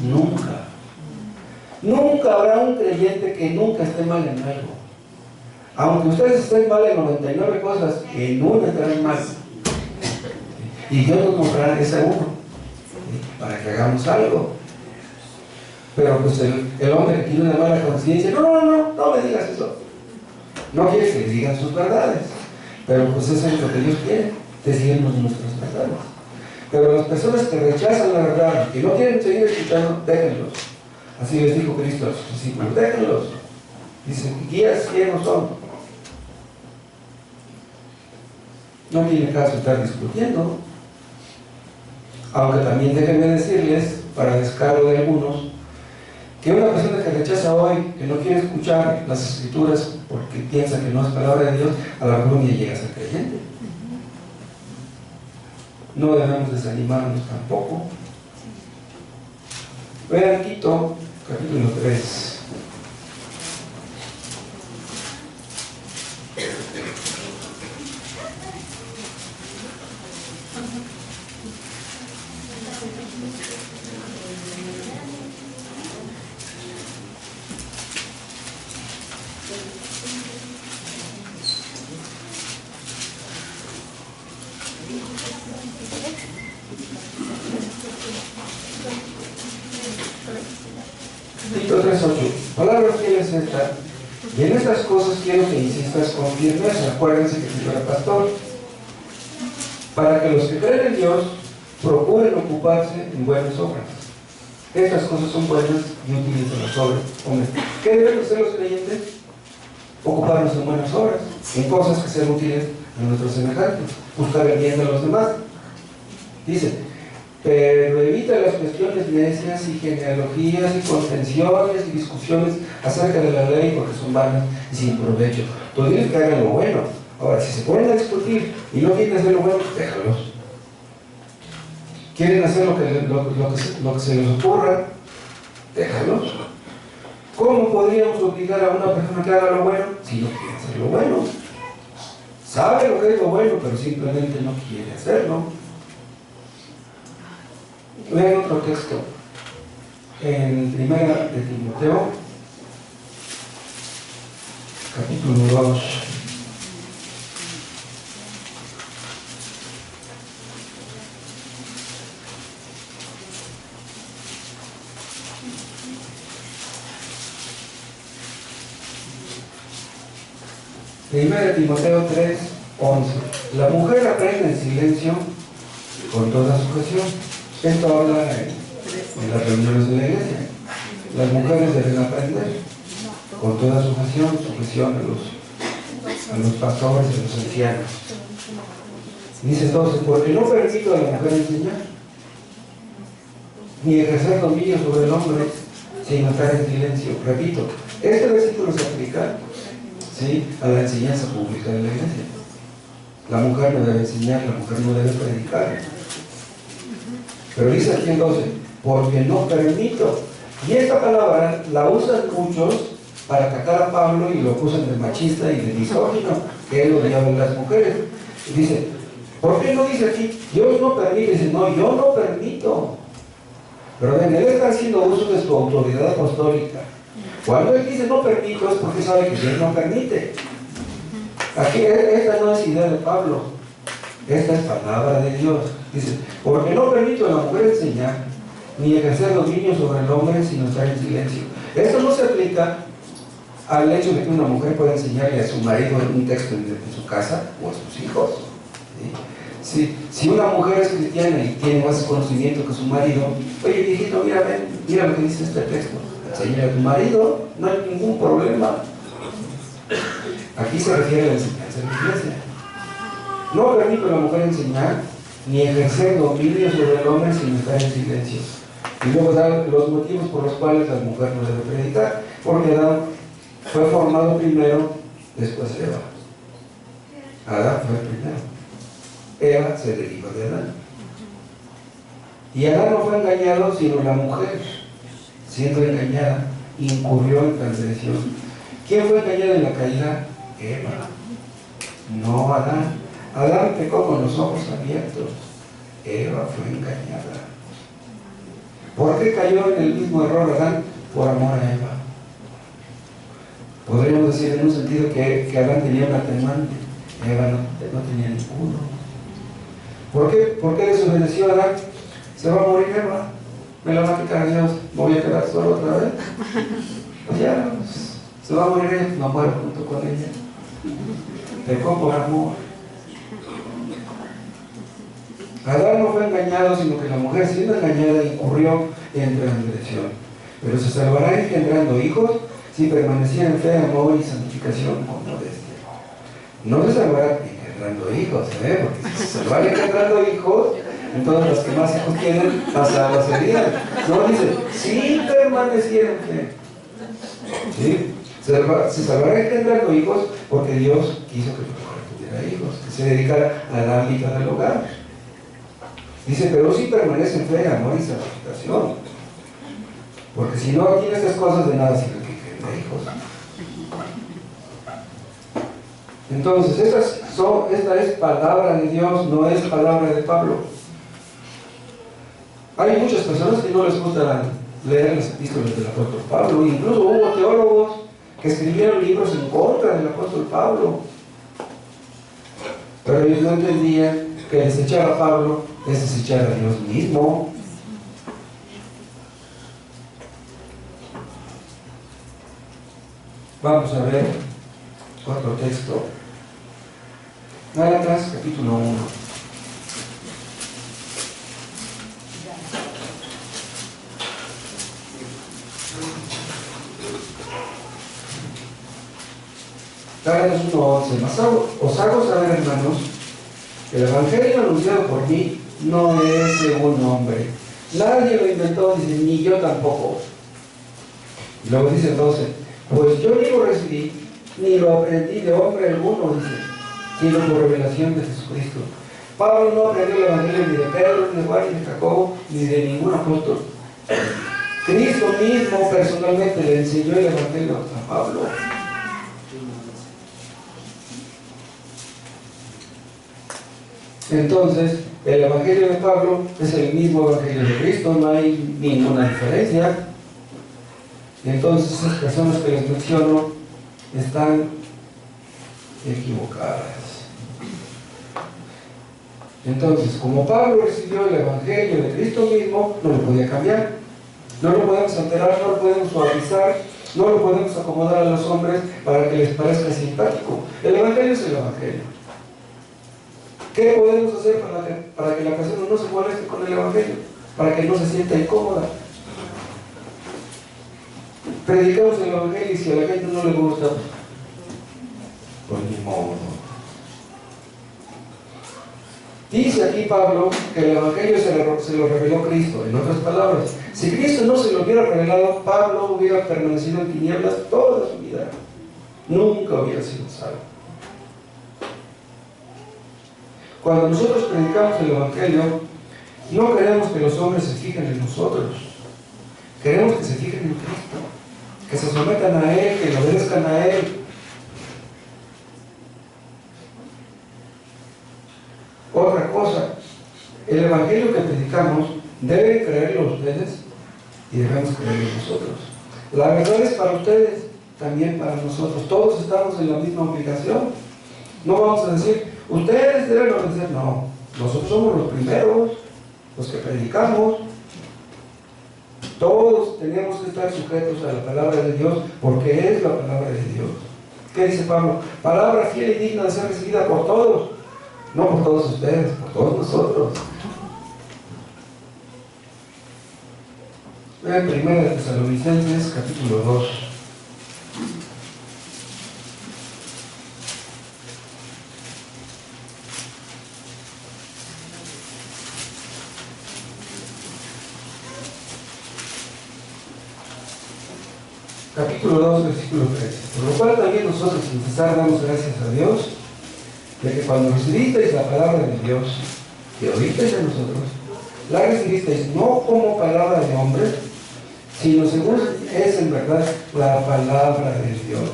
Nunca. Nunca habrá un creyente que nunca esté mal en algo. Aunque ustedes estén mal en 99 cosas, en una estarán mal. Y Dios nos mostrará ese uno, para que hagamos algo. Pero pues el hombre que tiene una mala conciencia, no me digas eso. No quiere que le digan sus verdades. Pero pues eso es lo que Dios quiere, decirnos nuestras verdades. Pero las personas que rechazan la verdad y no quieren seguir escuchando, déjenlos. Así les dijo Cristo a sus discípulos: déjenlos. Dice, guías ciegos son. No tiene caso estar discutiendo. Aunque también déjenme decirles, para descargo de algunos, que una persona que rechaza hoy, que no quiere escuchar las Escrituras porque piensa que no es palabra de Dios, a la mejor ni llega a ser creyente. No debemos desanimarnos tampoco. Vean Tito, capítulo 3. Tito 3:8. Palabra fiel es esta: y en estas cosas quiero que insistas con firmeza. Acuérdense que Tito era pastor. Para que los que creen en Dios procuren ocuparse en buenas obras. Estas cosas son buenas y útiles en las obras. ¿Qué deben hacer los creyentes? ocuparnos en buenas obras, en cosas que sean útiles a nuestros semejantes, buscar el bien de los demás. Dice, pero evita las cuestiones necias y genealogías y contenciones y discusiones acerca de la ley, porque son vanas y sin provecho. Tú dices que hagan lo bueno. Ahora, si se ponen a discutir y no quieren hacer lo bueno, déjalos. Quieren hacer lo que se les ocurra, déjalos. ¿Cómo podríamos obligar a una persona que haga lo bueno si no quiere hacer lo bueno? Sabe lo que es lo bueno, pero simplemente no quiere hacerlo. Vean otro texto. En 1 de Timoteo, capítulo 2. Primera de Timoteo 3, 11. La mujer aprende en silencio con toda sujeción. Esto habla en las reuniones de la iglesia. Las mujeres deben aprender con toda sujeción a los pastores y a los ancianos. Dice entonces, porque no permito a la mujer enseñar, ni ejercer dominio sobre el hombre, sino estar en silencio. Repito, este versículo se aplica, ¿sí?, a la enseñanza pública de la iglesia. La mujer no debe enseñar, la mujer no debe predicar. Pero dice aquí en 12, porque no permito. Y esta palabra la usan muchos para atacar a Pablo y lo acusan de machista y de misógino, que él odiaba a las mujeres. Y dice, ¿por qué no dice aquí? Dios no permite. Dice, no, yo no permito. Pero ven, él está haciendo uso de su autoridad apostólica. Cuando él dice no permito, es porque sabe que Dios no permite. Aquí, esta no es idea de Pablo, esta es palabra de Dios. Dice, porque no permito a la mujer enseñar, ni ejercer dominio sobre el hombre, sino estar en silencio. Esto no se aplica al hecho de que una mujer pueda enseñarle a su marido un texto en su casa o a sus hijos. ¿Sí? Si una mujer es cristiana y tiene más conocimiento que su marido, oye, viejito, mira lo que dice este texto. Enseña a tu marido, no hay ningún problema. Aquí se refiere a la enseñanza de la iglesia. No permito a la mujer enseñar ni ejercer dominio sobre el hombre sin estar en silencio. Y luego da los motivos por los cuales la mujer no debe predicar. Porque Adán fue formado primero, después Eva. Adán fue primero. Eva se derivó de Adán. Y Adán no fue engañado, sino la mujer, siendo engañada, incurrió en transgresión. ¿Quién fue engañado en la caída? Eva, no Adán. Adán pecó con los ojos abiertos. Eva fue engañada. ¿Por qué cayó en el mismo error Adán? Por amor a Eva. Podríamos decir en un sentido que Adán tenía un atenuante, Eva no tenía ninguno. ¿Por qué desobedeció a Adán? Se va a morir Eva, me la va a quitar Dios, me voy a quedar solo otra vez. Pues ya, se va a morir ella, no muero junto con ella. Pecó por amor. Adán no fue engañado, sino que la mujer, siendo engañada, incurrió en transgresión. Pero se salvará engendrando hijos si permaneciera en fe, amor y santificación con modestia. No se salvará engendrando hijos, porque si se salvará engendrando hijos, entonces los que más hijos tienen, más salvas serían. No, dice, si permaneciera en fe. ¿Sí? Se salvará engendrando hijos porque Dios quiso que la mujer tuviera hijos, que se dedicara al ámbito del hogar. Dice, pero si permanece en fe, amor y santificación. Porque si no tiene estas cosas, de nada sirve que engendra hijos. Entonces, esta es palabra de Dios, no es palabra de Pablo. Hay muchas personas que no les gusta leer las epístolas del apóstol Pablo. Incluso hubo teólogos que escribieron libros en contra del apóstol Pablo. Pero ellos no entendían que desechar a Pablo es desechar a Dios mismo. Vamos a ver otro texto. Gálatas, capítulo 1. Gálatas 1:11. Mas os hago saber, hermanos, que el evangelio anunciado por mí no es según hombre. Nadie lo inventó, dice, ni yo tampoco. Y luego dice 12, pues yo ni lo recibí, ni lo aprendí de hombre alguno, dice, sino por revelación de Jesucristo. Pablo no aprendió el evangelio ni de Pedro, ni de Juan, ni de Jacobo, ni de ningún apóstol. Cristo mismo personalmente le enseñó el evangelio a Pablo. Entonces, el evangelio de Pablo es el mismo evangelio de Cristo, no hay ninguna diferencia. Entonces, esas personas que les menciono están equivocadas. Entonces, como Pablo recibió el evangelio de Cristo mismo, no lo podía cambiar. No lo podemos alterar, no lo podemos suavizar, no lo podemos acomodar a los hombres para que les parezca simpático. El evangelio es el evangelio. ¿Qué podemos hacer para que la persona no se moleste con el evangelio? Para que no se sienta incómoda. Predicamos el evangelio y si a la gente no le gusta, pues ni modo. Dice aquí Pablo que el evangelio se lo reveló Cristo. En otras palabras, si Cristo no se lo hubiera revelado, Pablo hubiera permanecido en tinieblas toda su vida. Nunca hubiera sido salvo. Cuando nosotros predicamos el evangelio, no queremos que los hombres se fijen en nosotros. Queremos que se fijen en Cristo, que se sometan a Él, que le obedezcan a Él. Otra cosa, el evangelio que predicamos deben creerlo ustedes y debemos creerlo nosotros. La verdad es para ustedes, también para nosotros. Todos estamos en la misma obligación. No vamos a decir, ustedes deben obedecer. No, nosotros somos los primeros, los que predicamos. Todos tenemos que estar sujetos a la palabra de Dios, porque es la palabra de Dios. ¿Qué dice Pablo? Palabra fiel y digna de ser recibida por todos. No por todos ustedes, por todos nosotros. Vean 1 Tesalonicenses, capítulo 2. Capítulo 2, versículo 13. Por lo cual también nosotros sin cesar damos gracias a Dios, de que cuando recibisteis la palabra de Dios, que oísteis de nosotros, la recibisteis no como palabra de hombre, sino según es en verdad la palabra de Dios.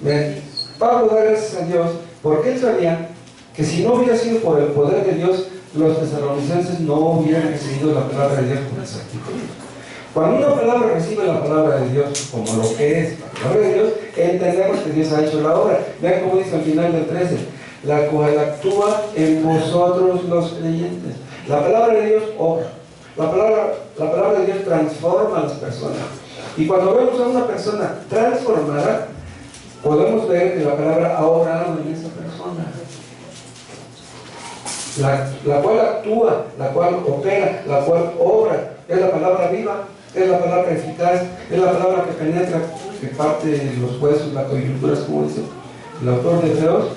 Ven, Pablo da gracias a Dios porque él sabía que si no hubiera sido por el poder de Dios, los tesalonicenses no hubieran recibido la palabra de Dios con exactitud. Cuando una palabra recibe la palabra de Dios como lo que es la palabra de Dios, entendemos que Dios ha hecho la obra. Vean cómo dice al final del 13, la cual actúa en vosotros los creyentes. La palabra de Dios obra. La palabra de Dios transforma a las personas. Y cuando vemos a una persona transformada, podemos ver que la palabra ha obrado en esa persona. La cual actúa, la cual opera, la cual obra. Es la palabra viva, es la palabra eficaz, es la palabra que penetra, que parte de los huesos, las coyunturas, como dice el autor de Hebreos,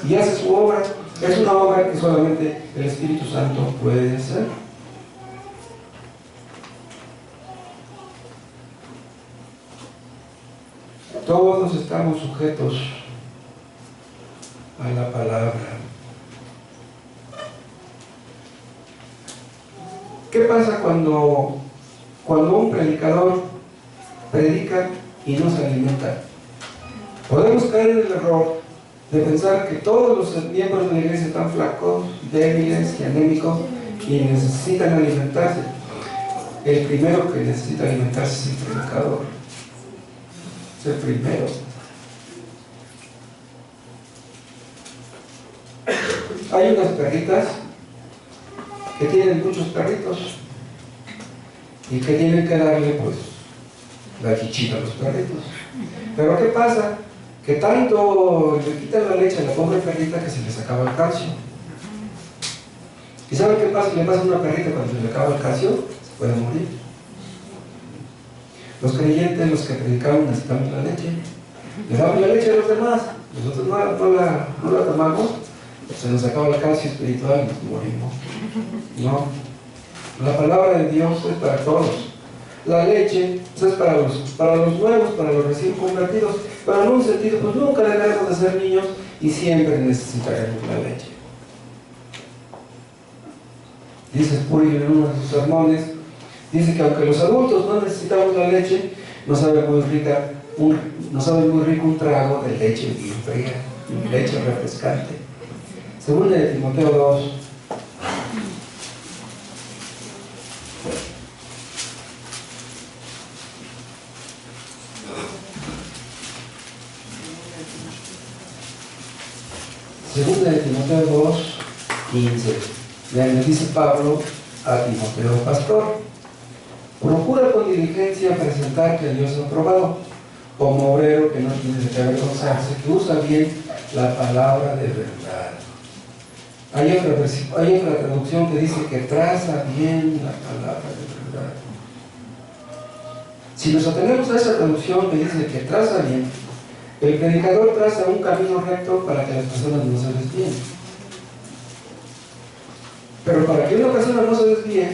y hace su obra. Es una obra que solamente el Espíritu Santo puede hacer. Todos estamos sujetos a la palabra. ¿Qué pasa cuando un predicador predica y no se alimenta? Podemos caer en el error de pensar que todos los miembros de la iglesia están flacos, débiles y anémicos y necesitan alimentarse. El primero que necesita alimentarse es el predicador. Es el primero. Hay unas perritas que tienen muchos perritos y que tienen que darle pues la chichita a los perritos. Pero ¿qué pasa? Que tanto le quitan la leche a la pobre perrita que se les acaba el calcio. ¿Y saben qué pasa? Le pasa a una perrita cuando se le acaba el calcio, se puede morir. Los creyentes, los que predicamos, necesitamos la leche. Le damos la leche a los demás, nosotros no la tomamos, se nos acaba el calcio espiritual y nos morimos. No, la palabra de Dios es para todos. La leche es para los nuevos, para los recién convertidos, pero en un sentido, pues nunca dejaremos de ser niños y siempre necesitaremos la leche. Dice Spurgeon en uno de sus sermones, dice que aunque los adultos no necesitamos la leche, nos sabe muy rico un trago de leche bien fría, leche refrescante. Según de Timoteo 2. Segunda de Timoteo 2, 15. Le dice Pablo a Timoteo, pastor, procura con diligencia presentarte a Dios aprobado, como obrero que no tiene de qué avergonzarse, que usa bien la palabra de verdad. Hay otra traducción que dice que traza bien la palabra de verdad. Si nos atenemos a esa traducción que dice que traza bien, el predicador traza un camino recto para que las personas no se desvíen. Pero para que una persona no se desvíe,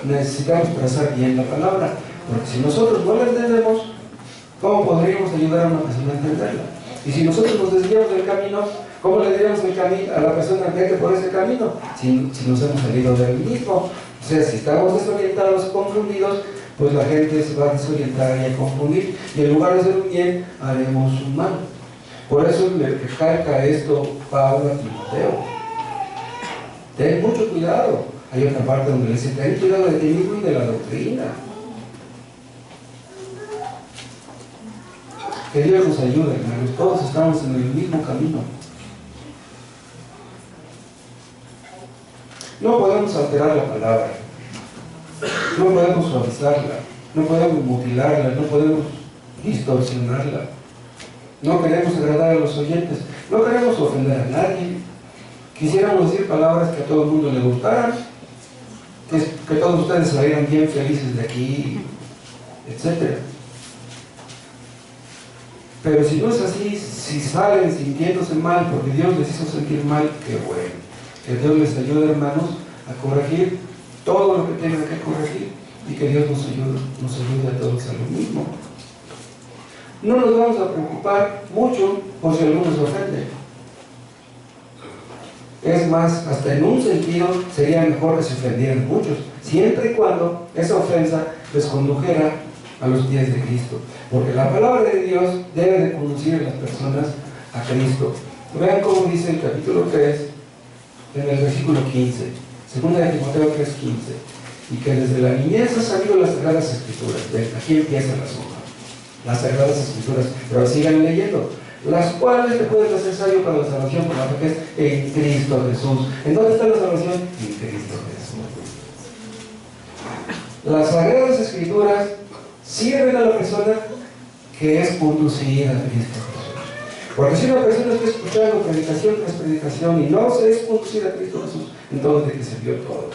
necesitamos trazar bien la palabra, porque si nosotros no la entendemos, ¿cómo podríamos ayudar a una persona a entenderla? Y si nosotros nos desviamos del camino, ¿cómo le diríamos el camino a la persona que vete por ese camino? Si nos hemos salido del mismo. O sea, si estamos desorientados, confundidos, pues la gente se va a desorientar y a confundir, y en lugar de hacer un bien, haremos un mal. Por eso le recalca esto Pablo a Timoteo. Ten mucho cuidado. Hay otra parte donde le dice, ten cuidado de ti mismo y de la doctrina. Que Dios nos ayude, hermanos. Todos estamos en el mismo camino. No podemos alterar la palabra. No podemos suavizarla, no podemos mutilarla, no podemos distorsionarla. No queremos agradar a los oyentes, no queremos ofender a nadie. Quisiéramos decir palabras que a todo el mundo le gustaran, que todos ustedes salieran bien felices de aquí, etc. Pero si no es así, si salen sintiéndose mal porque Dios les hizo sentir mal, qué bueno. Que Dios les ayude, hermanos, a corregir todo lo que tengan que corregir y que Dios nos ayude a todos a lo mismo. No nos vamos a preocupar mucho por si algunos se ofenden. Es más, hasta en un sentido sería mejor que se ofendieran muchos, siempre y cuando esa ofensa les condujera a los pies de Cristo. Porque la palabra de Dios debe de conducir a las personas a Cristo. Vean cómo dice el capítulo 3, en el versículo 15. Segunda de Timoteo 3:15, y que desde la niñez ha sabido las Sagradas Escrituras. Aquí empieza el asunto. Las Sagradas Escrituras, pero sigan leyendo. Las cuales te pueden hacer sabio para la salvación por la fe que es en Cristo Jesús. ¿En dónde está la salvación? En Cristo Jesús. Las Sagradas Escrituras sirven a la persona que es conducida a Cristo Jesús. Porque si una persona está escuchando predicación tras predicación y no se es conducida a Cristo Jesús, entonces de que se vio todo.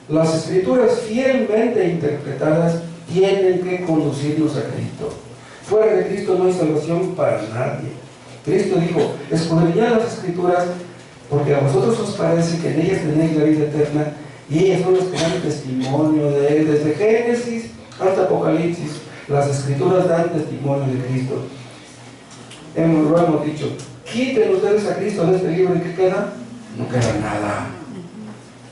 Las Escrituras fielmente interpretadas tienen que conducirnos a Cristo. Fuera de Cristo no hay salvación para nadie. Cristo dijo, escudriñad las Escrituras porque a vosotros os parece que en ellas tenéis la vida eterna y ellas son las que dan testimonio de Él. Desde Génesis hasta Apocalipsis, las Escrituras dan testimonio de Cristo. Lo hemos dicho, quiten ustedes a Cristo de este libro y ¿qué queda? No queda nada.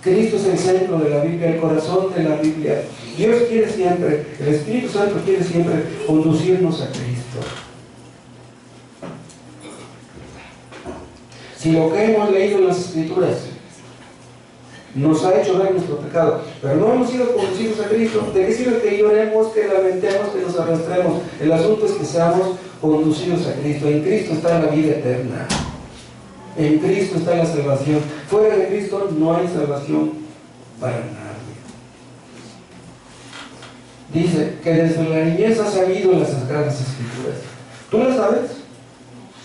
Cristo es el centro de la Biblia, el corazón de la Biblia. Dios quiere siempre, el Espíritu Santo quiere siempre conducirnos a Cristo. Si lo que hemos leído en las Escrituras nos ha hecho ver nuestro pecado, pero no hemos sido conducidos a Cristo, ¿de qué sirve que lloremos, que lamentemos, que nos arrastremos? El asunto es que seamos conducidos a Cristo. En Cristo está la vida eterna. En Cristo está la salvación. Fuera de Cristo no hay salvación para nadie. Dice que desde la niñez has sabido las Sagradas Escrituras. ¿Tú las sabes?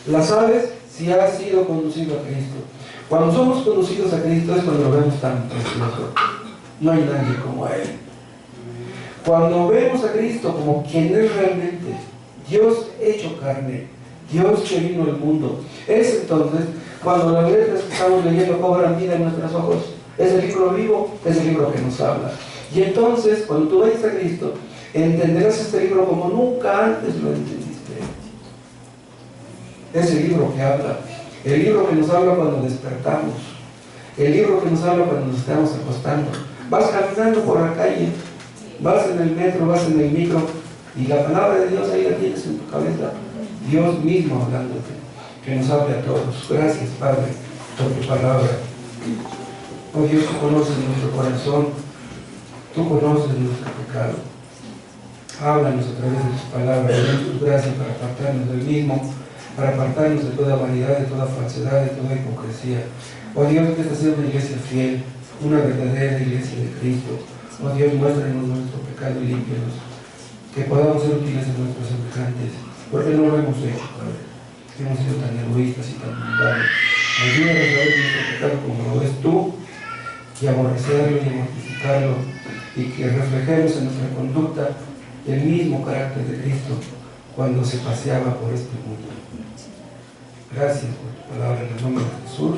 Las sabes si has sido conducido a Cristo. Cuando somos conducidos a Cristo es cuando lo vemos tan precioso. No hay nadie como Él. Cuando vemos a Cristo como quien es realmente, Dios hecho carne, Dios que vino al mundo, es entonces cuando las letras que estamos leyendo cobran vida en nuestros ojos. Es el libro vivo, es el libro que nos habla. Y entonces, cuando tú vayas a Cristo, entenderás este libro como nunca antes lo entendiste. Es el libro que habla, el libro que nos habla cuando despertamos, el libro que nos habla cuando nos estamos acostando. Vas caminando por la calle, vas en el metro, vas en el micro, y la palabra de Dios ahí la tienes en tu cabeza. Dios mismo hablándote, que nos hable a todos. Gracias, Padre, por tu palabra. Oh Dios, tú conoces nuestro corazón, tú conoces nuestro pecado. Háblanos a través de tus palabras, danos tus gracias para apartarnos del mismo, para apartarnos de toda vanidad, de toda falsedad, de toda hipocresía. Oh Dios, que esta sea una iglesia fiel, una verdadera iglesia de Cristo. Oh Dios, muéstranos nuestro pecado y límpianos, que podamos ser útiles a nuestros semejantes, porque no lo hemos hecho, Padre. Hemos sido tan egoístas y tan mundanos. Ayúdanos a ver nuestro pecado como lo ves tú, y aborrecerlo y mortificarlo, y que reflejemos en nuestra conducta el mismo carácter de Cristo cuando se paseaba por este mundo. Gracias por tu palabra en el nombre de Jesús.